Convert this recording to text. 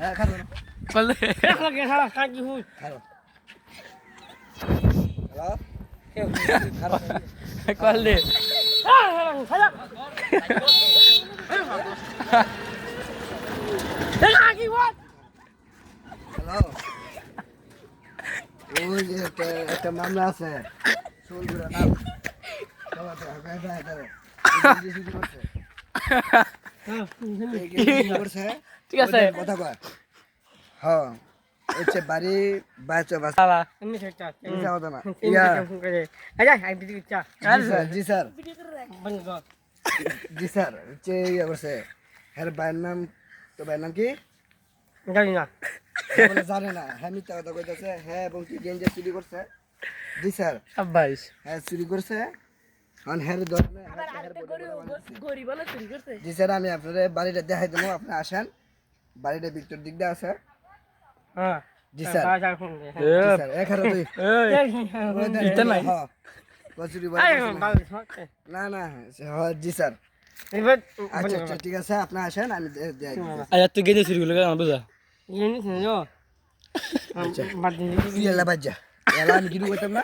হ্যাঁ খাবো না বলে দেখো কে সারা কাজি হুই খাবো হ্যালো কলে সারা দেখা কি বল হ্যালো ওই যে একটা মামলা আছে সোলগুড়া নাম ঠিক আছে কথা কয় হ্যাঁ হচ্ছে বাড়ি বাচ্চা বাবা আমি সেটা কথা না ইয়া আচ্ছা আই বিদি চা জি স্যার বন্ধ জি স্যার হচ্ছে ইয়া করছে হ্যাঁ ভাইয়ের নাম তো ভাইয়ের নাম কি জানি না বলে জানে না হ্যাঁ মিথ্যা কথা কইতেছে হ্যাঁ এবং কি গেঞ্জা চুরি করছে জি স্যার আব্বাইস হ্যাঁ চুরি করছে অন হ্যার ধরনে জি স্যার আমি আপনাদের বাড়িটা দেখাই দেবো আপনি আসেন বাড়িটা ভিতর দিক দিয়ে আছে হ্যাঁ জি স্যার বাজার ফোন জি স্যার এখানে তুই ইটা নাই হ্যাঁ কচুরি না না হ্যাঁ জি স্যার আচ্ছা আচ্ছা ঠিক আছে আপনি আসেন আমি দেখাই দিবো আয়া তুই গেদে শুরু করলে কেন বুঝা ইয়ে নিছ না আচ্ছা বাদ দিন এলা বাজ্জা এলা আমি কিছু করতাম না